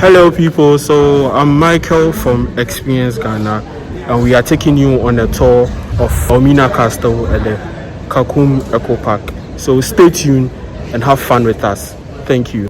Hello, people. So I'm Michael from Xperience Ghana, and we are taking you on a tour of Elmina Castle at the Kakum National Park. So stay tuned and have fun with us. Thank you.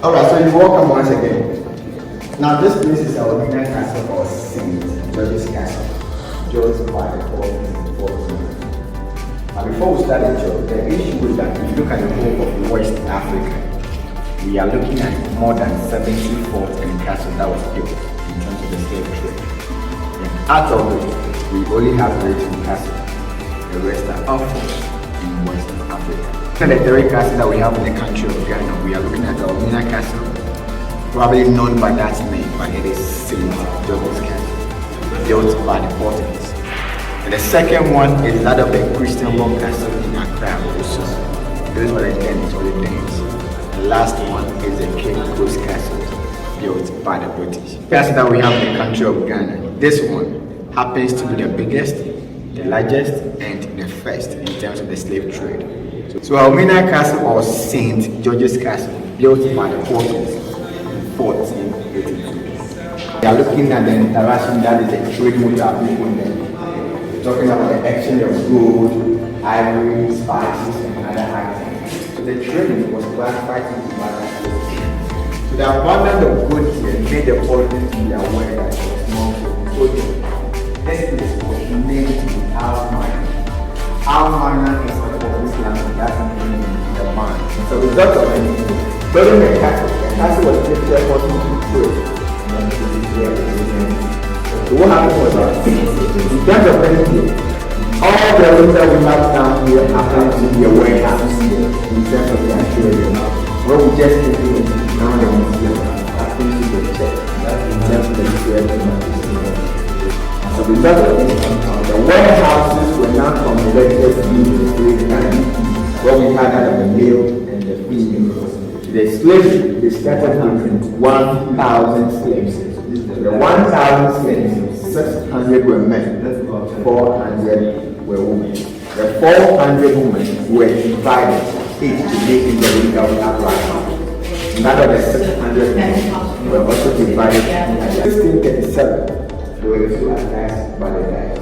Alright, so you're welcome once again. Now this place is Elmina Castle or St. George's Castle. George by the 14th. Now before we start the issue is that if you look at the whole of West Africa, we are looking at more than 70 forts and castles that was built in terms of the slave trade. And out of it, we only have 13 castles. The rest are all forts in West Africa. And the three castles that we have in the country of Ghana, we are looking at the Elmina Castle, probably known by that name, but it is St. George's Castle, built by the Portuguese. And the second one is that of the Christian Castle in Accra, also. Those were the Danes or the Danes. The last one is the Cape Coast Castle, built by the British. The castle that we have in the country of Ghana, this one happens to be the biggest, the largest, and the first in terms of the slave trade. So Elmina Castle or St. George's Castle, built by the Portuguese in 1482. We are looking at the interaction that is the trade motor people there. We're talking about the exchange of gold, ivory, spices, and other items. So the trade was classified into market. So the abundance of goods here made the Portuguese be aware that it was not so. This place was named to be Almina. Almina is the Portuguese language that's meaning the man. So the result of it, building the castle was built there for to trade. So what happened was that in terms of revenue, All the rooms that we have down here happen to be a warehouse in terms of the aquarium. Where we just came to now the museum happens to be a church in terms of the aquarium. So because of this, the warehouses were now converted into slave time, where we had the male and the female. The slaves, they started with 1,000 slaves. The 1,000 slaves, 600 were men, 400 were women. The 400 women were divided each to make in the ring that we have right now. None of the 600 men were also divided in 1637. They were two attacks by the guys.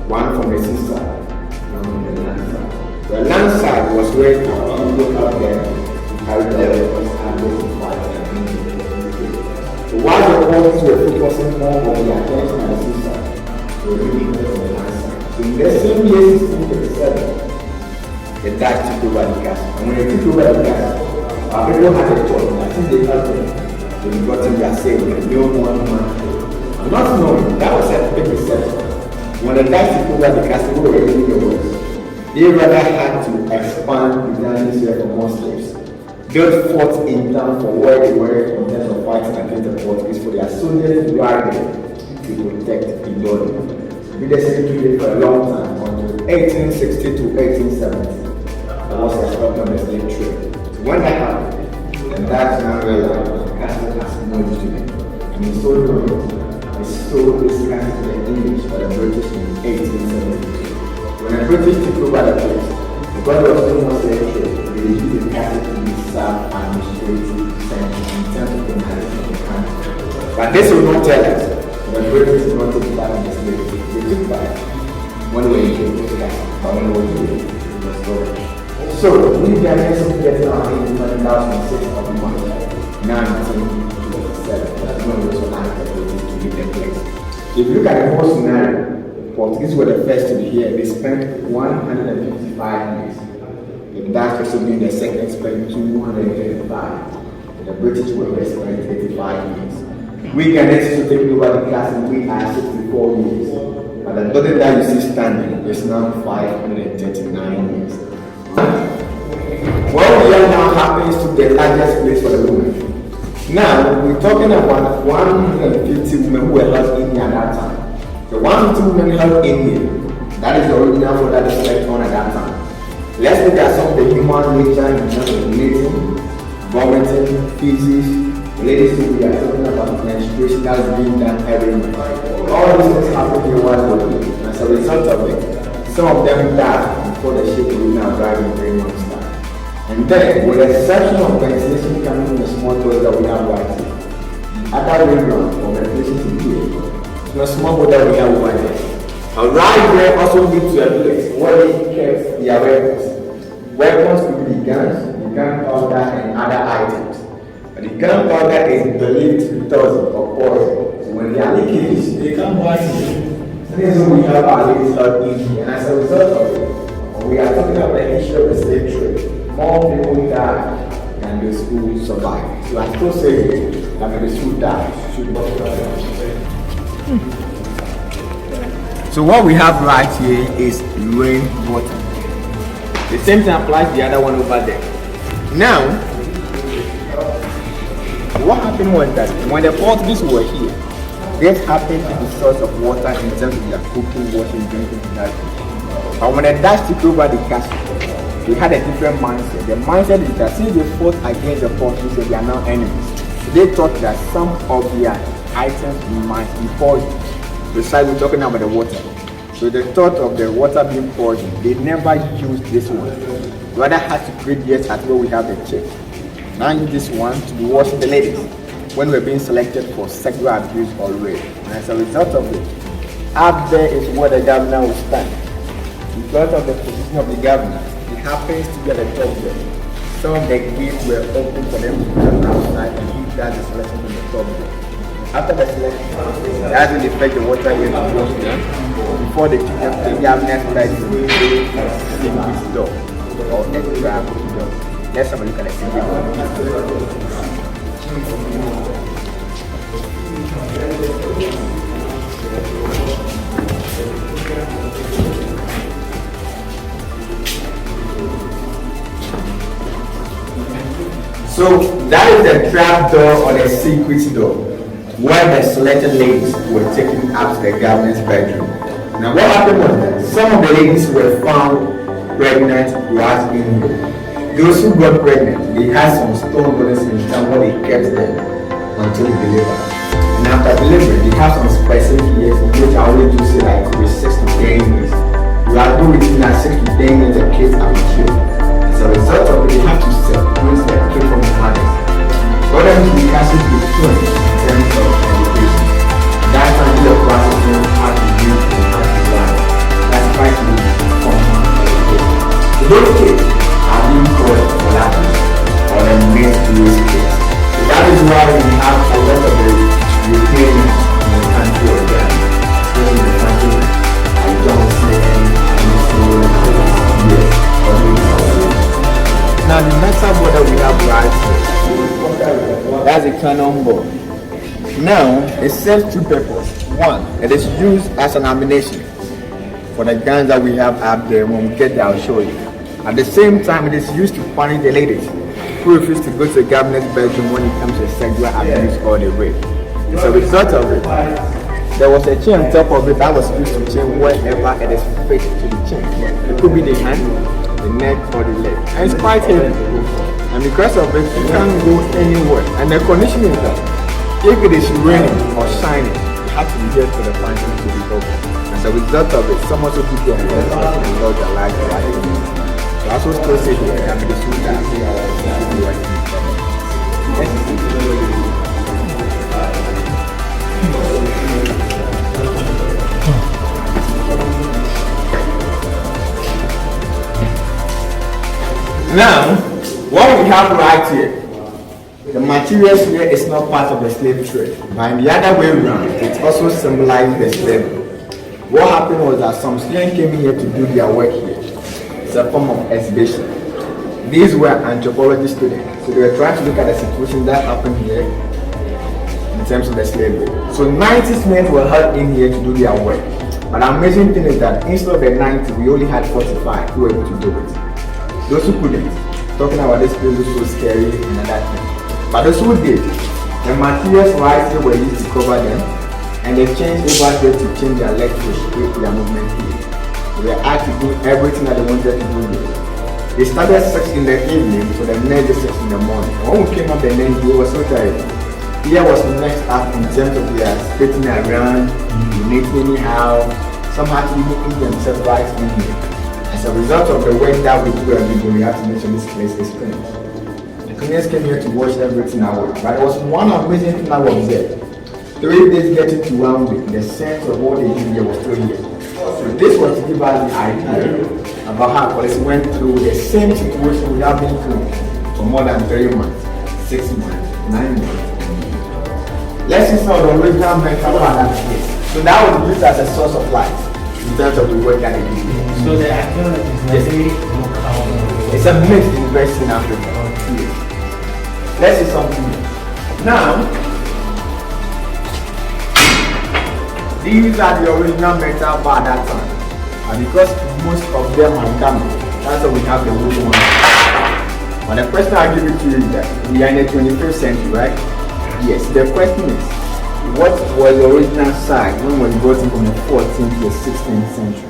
One from the sea side, one from the land side. The land side was where people up there to carry the weapons and go to fight. So while the Romans were focusing more on the attention on the sea side, they were really good on the land side. So in the same year 1637, the Dutch took over the castle. And when they took over the castle, our people had a choice. I think they had them. They got in their saying, no one man. Not knowing, that was a big deception. When the Dutch took over the castle, we were really the worst. They rather had to expand the Danish here for more slaves. Build forts in town for where they were in terms of fighting against the Portuguese for their soldiers to ride them to protect the building. We did the same for a long time until 1860 to 1870. There was a stop on the slave trade. So when that happened, the Dutch now realized the castle has no use to them. And he sold it. So this castle to the English by the British in 1872. When the British took over the place, because there was no more slave trade, they used the castle to be served administrative center in terms of the organization of the country. But this will not tell us the British did not take part in the slave trade. They took part when we were in the castle, but when we were in the storage. So we Ghanaians of getting our independence on 6th of March 1927. That's when we were annexed to the place. If you look at the whole scenario, Portuguese were the first to be here. They spent 155 years. The Dutch also being the second spent 235. The British were the spent 85 years. We Ghanaians to take over the castle, we are 64 years. But the building that you see standing is now 539 years. What we are now happens to the largest place for the women. Now, we're talking about 150 women who were held in India at that time. The 150 women held in India, that is the original for that is left on at that time. Let's look at some of the human nature in terms of relating, vomiting, feces. Ladies, we are talking about menstruation that is being done every month. All these things happen here while working. As a result of it, some of them died before the ship will now drive in 3 months' time. And then, with the exception of ventilation coming from the small doors that we have right here, the other way around for ventilation to do it, the small door that we have over there. And right there also leads to a place where they kept their weapons. Weapons could be guns, the gunpowder, and other items. But the gunpowder is believed to be toxic or poison. So when they are leaking, they come back to you. And this is what we have our ladies out in here. And as a result of it, we are talking about the issue of the slave trade. More people die than the school survive. So I still say that when the school dies, should not survive. So what we have right here is rainwater. The same thing applies to the other one over there. Now, what happened was that when the Portuguese were here, this happened to be source of water in terms of their cooking, washing, drinking, and that. But when the Dutch took over the castle, they had a different mindset. The mindset is that since they fought against the Portuguese, they are now enemies. They thought that some of their items might be poisoned. Besides, we're talking about the water. So the thought of the water being poisoned, they never used this one. Rather had to create this at where we have the church. Now use this one to be washing the ladies when we're being selected for sexual abuse or rape. And as a result of it, up there is where the governor will stand. Because of the position of the governor, it happens to be at the top there. Some of the gates were open for them to come outside and he does the selection from the top there. After the selection, that's when they fetch the water here to wash them. Before they took them to the governor's place to sing this door or extra door. Let's have a look at the singing door. So that is the trap door or the secret door where the selected ladies were taken up to the governor's bedroom. Now what happened was that some of the ladies were found pregnant right in here. Those who got pregnant, they had some stone bodies in town where they kept them until they delivered. And after delivery, they have some specific years in which I always do say like could be 6 to 10 years. You are doing within that 6 to 10 years the kids are mature. As a result of it, they have to separate the kid from the mothers. For them to be casted with twins in terms of education. That time the process known how to use and how to learn. That's quite common education. So those kids are being called collaborators or the next race kids. So that is why we have a lot of the Europeans in the country of Ghana, especially in the country I don't see any yes, now the metal board that we have right here, that's a cannonball. Now it serves two purposes. One, it is used as an ammunition for the guns that we have up there. When we get there, I'll show you. At the same time, it is used to punish the ladies who refuse to go to the governor's bedroom when it comes to sexual abuse or the rape. As a result of it, there was a chain on top of it that was used to chain wherever it is fit to the chain. It could be the hand, the neck, or the leg. And it's quite heavy. And because of it, you can't go anywhere. And the condition is that if it is raining or shining, you have to be here for the function to be open. As a result of it, someone should be there and load their life right in. So I also still say here, I mean, the school that should be working. Now, what we have right here, the materials here is not part of the slave trade, but in the other way around, it also symbolizes the slavery. What happened was that some slaves came here to do their work here. It's a form of exhibition. These were anthropology students, so they were trying to look at the situation that happened here in terms of the slavery. So 90 slaves were held in here to do their work. But the amazing thing is that instead of the 90, we only had 45 who were able to do it. Those who couldn't, talking about this place was so scary and other things. But those who did, the materials right here were used to cover them, and they changed over here to change their legs to shape their movement here. They were asked to do everything that they wanted to do here. They started 6 in the evening, so the next day 6 in the morning. When we came up the next day, it was so tired. Here was next up in terms of their skating around, urinating anyhow. Some had to even eat themselves right in here. As a result of the work that we do every day, we have to mention this place is clean. The cleaners came here to wash everything away. But it was one amazing thing that was there. 3 days getting to 1 week, the sense of what they did here was still here. So this was to give us the idea about how police went through the same situation we have been through for more than 3 months, 6 months, 9 months. Let's see some of the original mental analysis. So that was used as a source of light in terms of the work that they did. So the archaeology is very local. It's a mixed university in Africa. Let's see something. Now, these are the original metal bar at that time. And because most of them are damaged, that's why we have the wooden one. But the question I give it to you is that we are in the 21st century, right? Yes. The question is, what was the original size when it was brought in from the 14th to the 16th century?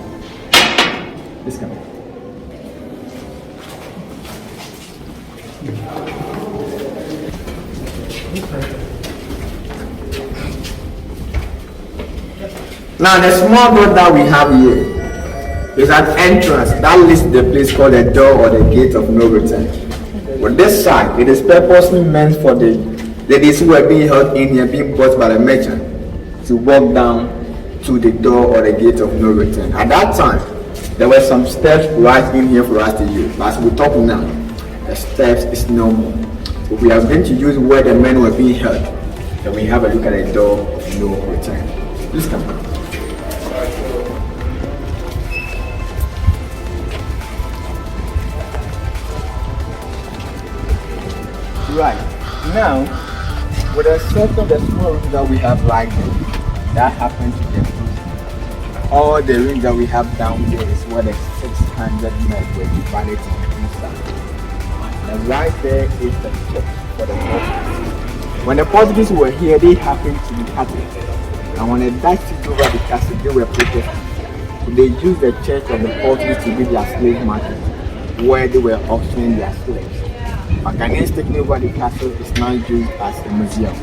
This camera. Now the small door that we have here is an entrance that leads to the place called the door or the gate of no return. On this side, it is purposely meant for the ladies who were being held in here, being bought by the merchant, to walk down to the door or the gate of no return. At that time, there were some steps right in here for us to use. But as we talk now, the steps is no more. So we are going to use where the men were being held. Then we have a look at the door of no return. Please come. Right. Now, with the set of the small rooms that we have right here, that happened to them. All the rings that we have down there is what the 600 men were divided into inside. The And right there is the church for the Portuguese. When the Portuguese were here, they happened to be Catholics. And when the Dutch took over the castle, they were Protestants. So they used the church of the Portuguese to be their slave market, where they were auctioning their slaves. But Ghanaians taking over the castle is now used as a museum.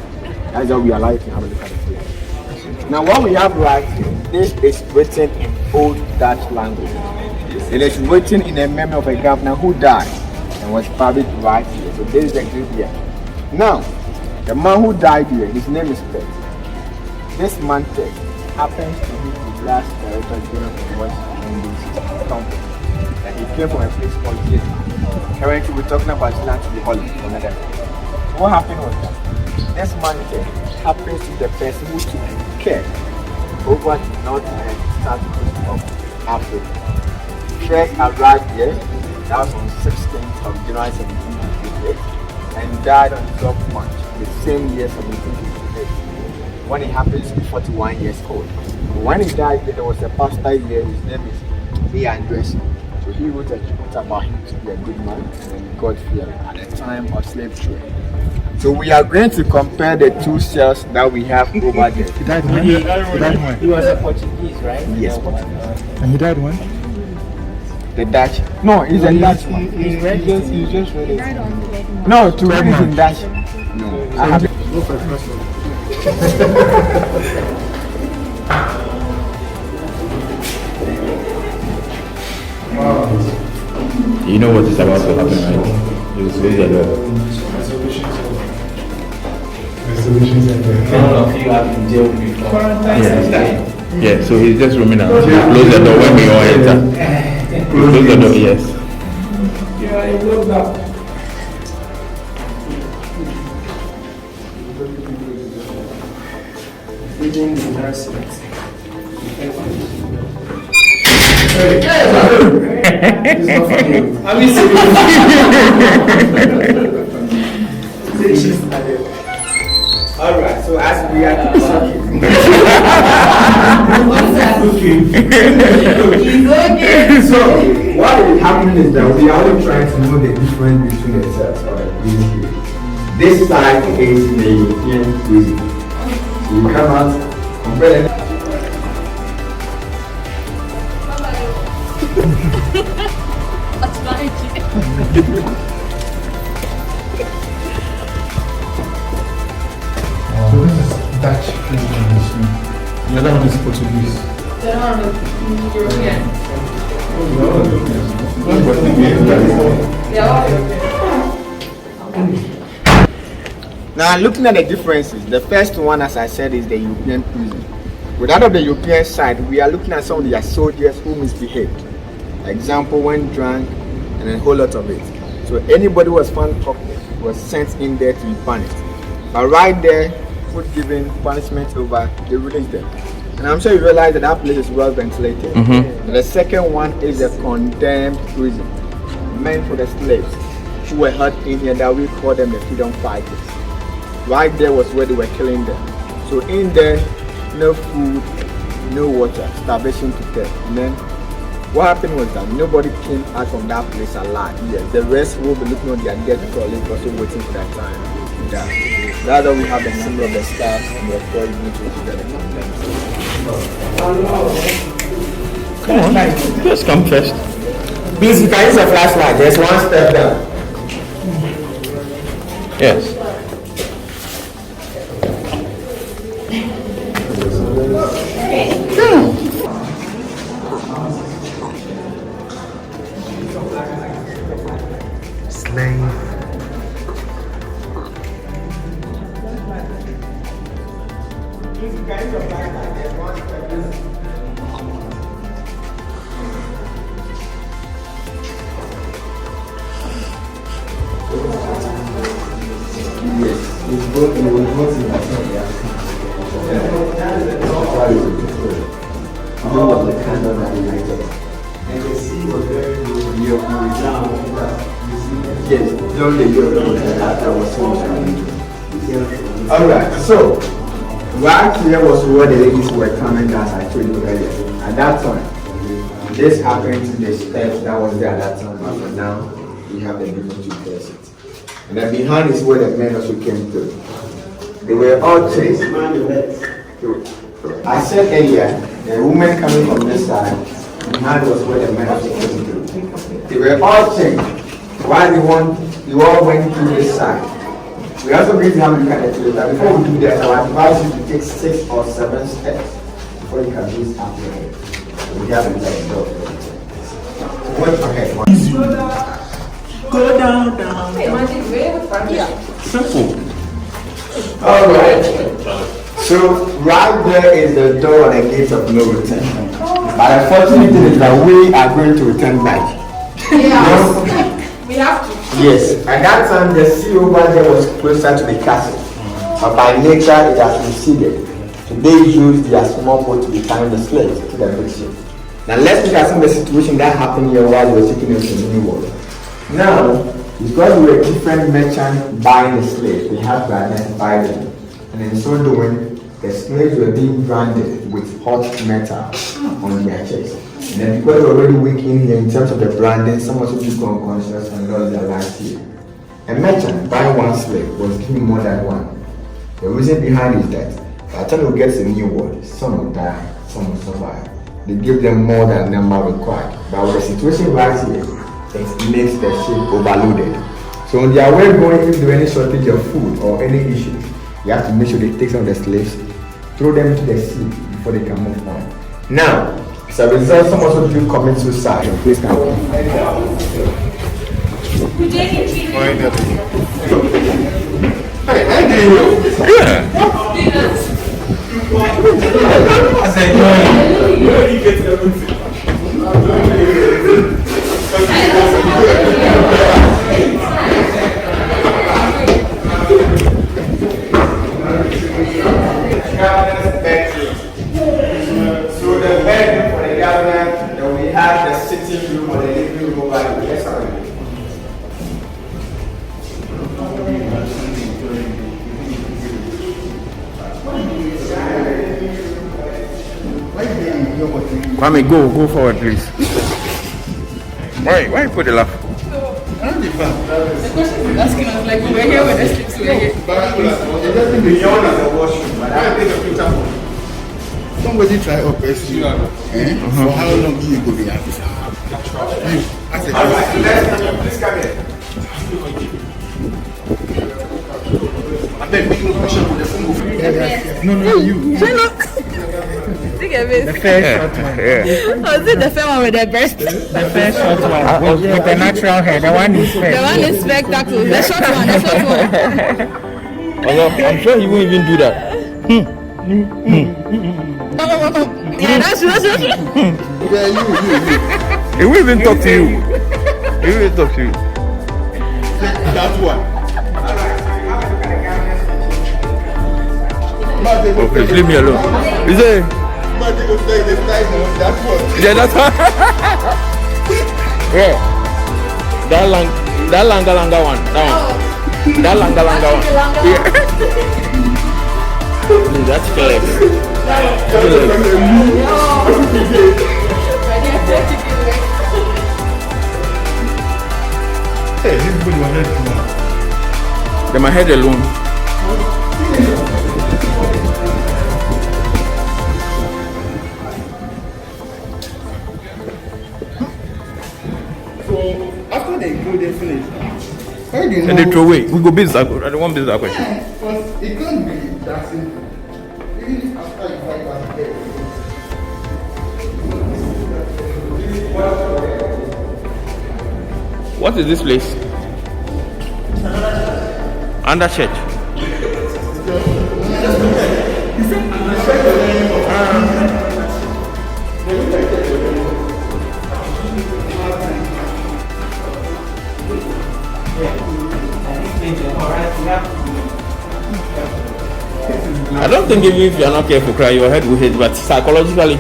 That's how we allow you to have a look at the place. Now what we have right here, this is written in Old Dutch language. It is written in the memory of a governor who died and was buried right here. So this is the graveyard. Now, the man who died here, his name is Ted. This man Ted happens to be the last director general of West Indies company. And he came from a place called Vietnam. Currently we're talking about land to the Holland. What happened was that this man Ted happens to be the person who took care over the north and south coast of Africa. First arrived here, that was on 16th of January 1758, and died on 12th March, the same year 1758, when he happens to be 41 years old. When he died, there was a pastor here, his name is A. Andres. So he wrote a book about him to be a good man and God-fearing at the time of slave trade. So we are going to compare the two cells that we have over there. He died when? He was a Portuguese, right? Yes, Portuguese. And he died when? The Dutch. No, he's a Dutch man. He just read it. No, to read it in Dutch. No, I have it. Go for the first one. You know what is about to happen, right? You will raise the door. None of you have been jailed before. Yeah, so he's just roaming around. You close the door when we all enter. Close the door, yes. Yeah, he looked up. Reading the nurses. Alright, so as we are so what is happening is that we are only trying to know the difference between the cells or the prison here. This side is the European prison. So you come out, compare them. So this is Dutch prison. The other one is Portuguese. The other one is European. Now looking at the differences, the first one as I said is the European prison. With that of the European side, we are looking at some of their soldiers who misbehaved. Example, when drunk and a whole lot of it. So anybody who was found culpable was sent in there to be punished. But right there, food given, punishment over, they released them. And I'm sure you realize that that place is well ventilated. And the second one is a condemned prison, meant for the slaves who were held in here that we call them the freedom fighters. Right there was where they were killing them. So in there, no food, no water, starvation to death. And then what happened was that nobody came out from that place alive. Yes, the rest will be looking on their dead body, also waiting for that time to die. That's why we have the symbol of the stars and the four images that are condemned. Come on, just come first. Please, you can use a flashlight. There's one step down. Yes. Slave. Yes, during the year that was so. Alright, so right here was where the ladies were coming down, as I told you earlier. At that time, this happened to the steps that was there at that time, but now we have the different two places. And then behind is where the men also came through. They were all chased. I said earlier, the women coming from this side, behind was where the men also came through. They were all chased. Why they all went through this side. We also need to have a look at the place. But before we do that, I would advise you to take 6 or 7 steps before you can use up your head. We have a look at the door. Wait ahead. Go down. Simple. Alright. So right there is the door and the gate of no return. But unfortunately thing is that we are going to return back. Yes. We have to. Yes. At that time the sea over there was closer to the castle. But by nature it has receded. So they used their small boat to be carrying the slaves to the big ship. Now let's look at some of the situation that happened here while we were taking us to the New World. Now, because we were different merchants buying the slaves, we have to identify them. And in so doing, the slaves were being branded with hot metal on their chests. And then because they were already weak in here in terms of the branding, some also become unconscious and lost their lives here. A merchant buying one slave was given more than one. The reason behind is that by the time we get to the New World, some will die, some will survive. They give them more than the number required. But with the situation right here, it makes the ship overloaded. So on their way going, if there is any shortage of food or any issue, you have to make sure they take some of the slaves, throw them into the sea before they can move on. Now, as a result, some also do commit suicide. Please come. So the bedroom for the governor, then we have the sitting room or the living room over there. Yes, sir. Kwame, go forward, please. Why you put the laugh? The question is asking us like we were here when the slips were here. Somebody try oppress you. For how long do you go be happy? Please come here. No, you. Take a bit. The first short one. Was it the first one with the breast? The first short one with the natural hair. The one is fair. The one is spectacle. The short one. I'm sure he won't even do that. Yeah, that's true. Yeah, you. He won't even talk to you. He won't even talk to you. That one. Oh, please leave me alone. Is it? Yeah, that's one. Yeah. That langa one. That one. That langa one. Yeah. Please, that's Felix. Hey, everybody was head to Then my head alone. So after they go, they finish. How do you know? And they throw away. We go business. I don't want business question. Yeah, because it can't be that simple. Even after you fight back there. What is this place? Under church. I don't think even if you are not careful, cry, your head will hit, but psychologically.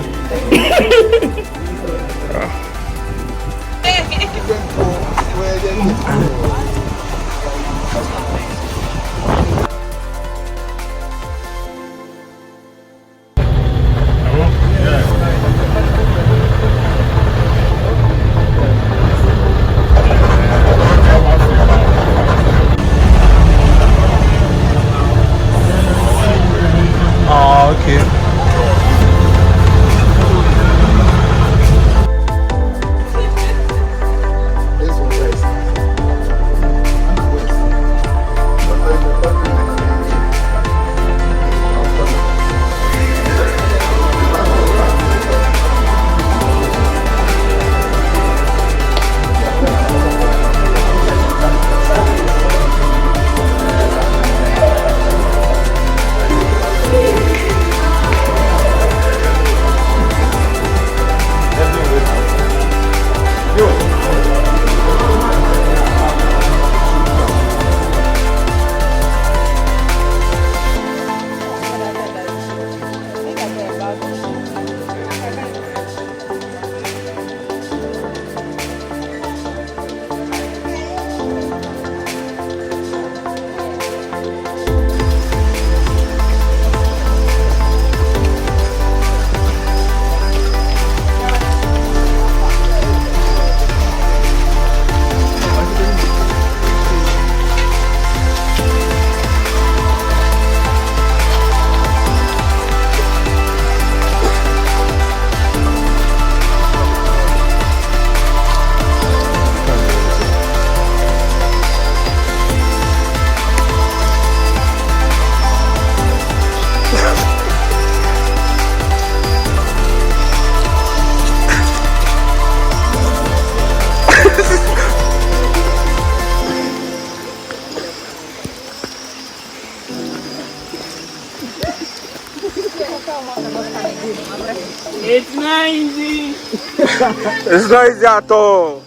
It's not easy. It's not easy at all.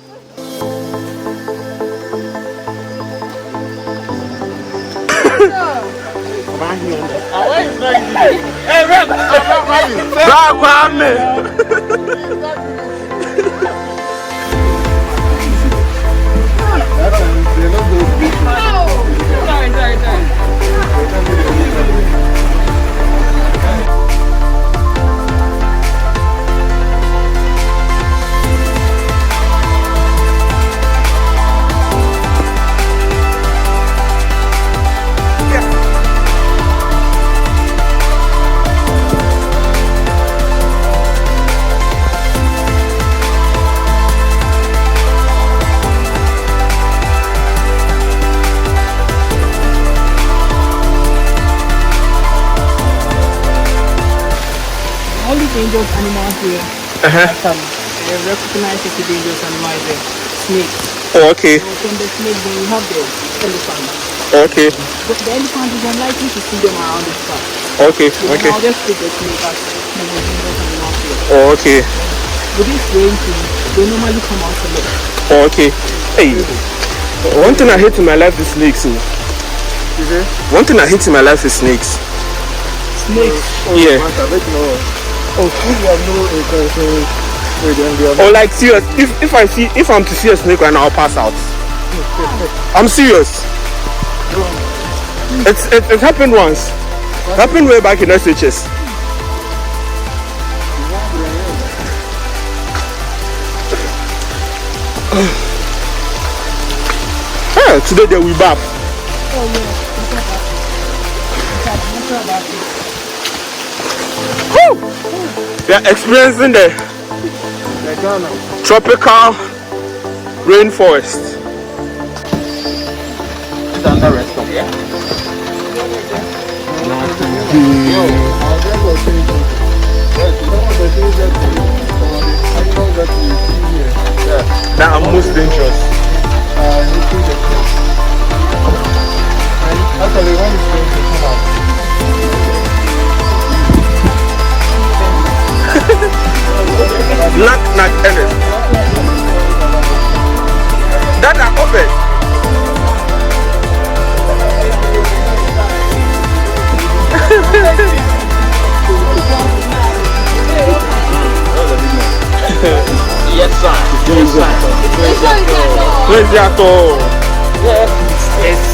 All the dangerous animals here. They recognize as a dangerous animal is a snake. Oh, okay. So from the snake, then we have the elephant. Okay. But the elephant is unlikely to see them around this park. Okay. So Okay. I'll just take the snake as the most dangerous animal here. Oh, okay. With this rain season, they normally come out to look. Oh, okay. Hey, one thing I hate in my life is snakes. One thing I hate in my life is snakes. Snakes. Yeah. Oh, if you have no intention with them, they are Or like serious. If I'm to see a snake right now, I'll pass out. I'm serious. It happened once. It happened way back in SHS. Today they will bath. Woo! We are experiencing the tropical rainforest. It's under rest of here. That are most dangerous. actually when it's going to come out. Knock, Ernest. That are open. Yes, sir. Where's that all? There's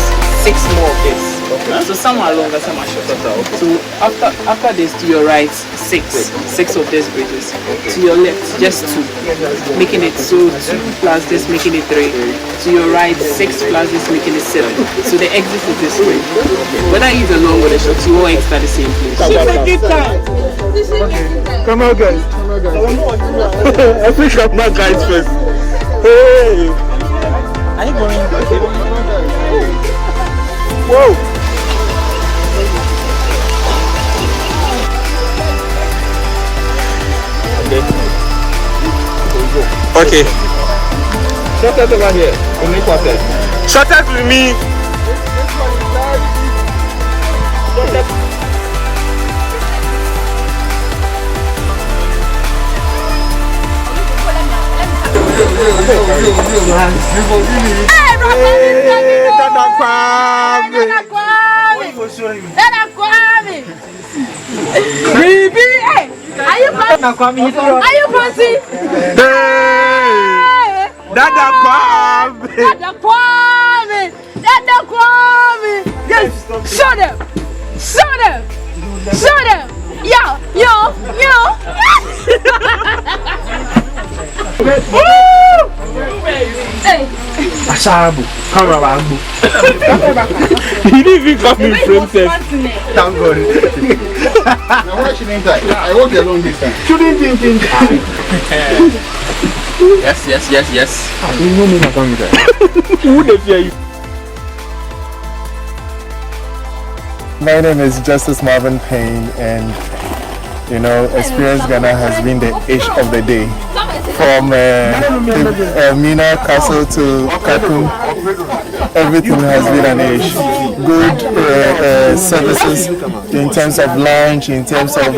6 more of this. Okay. So some are longer, some are shorter. Okay. So after this, to your right, 6 of these bridges. Okay. To your left, just 2, making it 2 plus this, making it 3. To your right, 6 plus this, making it 7. So the exit is this way. Whether you the long or the short, you all exit at the same place. Come on, guys. I think I'm not guys first. Hey. Are you going? Whoa. Okay. Shortest over here. Only quarter. Shortest with me. Baby, hey! Are you fancy? Dada Kwame! Dada Kwame! Dada Kwame! Yes! Show them! Show them! Show them! Yo! Hey! Ashabu, Karabangu. He didn't even come in princess. Thank God. Now why shouldn't I walk a long distance. Shouldn't think. Yes. You know me not coming there. Who the fear you? My name is Justice Marvin Payne, and you know, Xperience Ghana has been the ish of the day. from Elmina Castle to Kakum, everything has been an age. Good services in terms of lunch, in terms of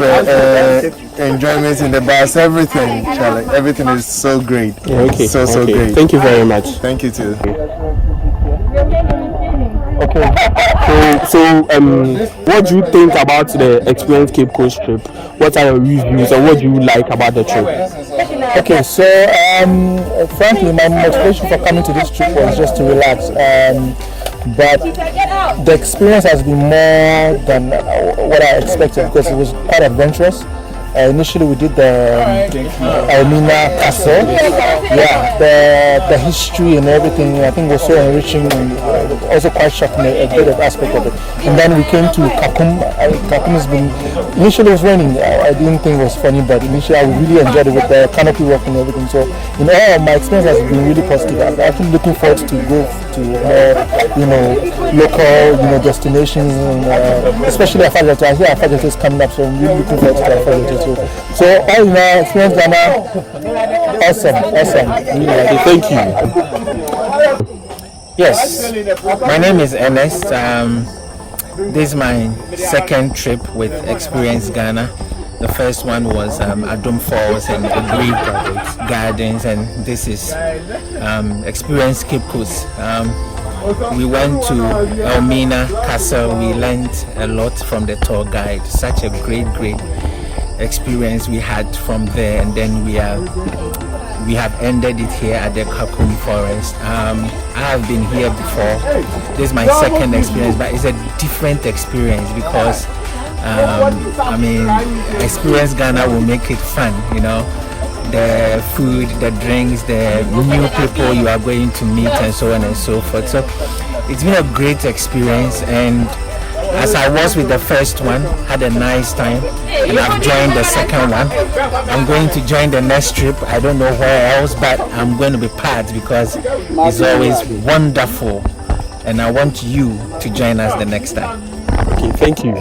enjoyment in the bus, everything, Charlie. Everything is so great. Okay. So Okay. great. Thank you very much. Thank you too. Okay. So what do you think about the Experience Cape Coast trip? What are your reviews and what do you like about the trip? Okay, so frankly, my motivation for coming to this trip was just to relax. But the experience has been more than what I expected because it was quite adventurous. Initially, we did the Elmina Castle. Yeah, the history and everything I think was so enriching and also quite shocking, a good aspect of it. And then we came to Kakum. Kakum has been, initially it was raining. I didn't think it was funny, but initially I really enjoyed it with the canopy walk and everything. So in all, my experience has been really positive. I'm actually looking forward to go to local destinations, and, especially Afaghato. I hear Afaghato is coming up, so I'm really looking forward to Afaghato. So all in all, Experience Ghana, awesome. Really like it. Thank you. Yes, my name is Ernest. This is my second trip with Xperience Ghana. The first one was Adum Falls and Agri Gardens, and this is Xperience Cape Coast. We went to Elmina Castle. We learned a lot from the tour guide. Such a great experience we had from there, and then we have ended it here at the Kakum Forest. I have been here before. This is my second experience, but it's a different experience because Experience Ghana will make it fun, the food, the drinks, the new people you are going to meet, and so on and so forth. So it's been a great experience, and as I was with the first one, had a nice time, and I've joined the second one. I'm going to join the next trip. I don't know where else, but I'm going to be part because it's always wonderful, and I want you to join us the next time. Okay, thank you.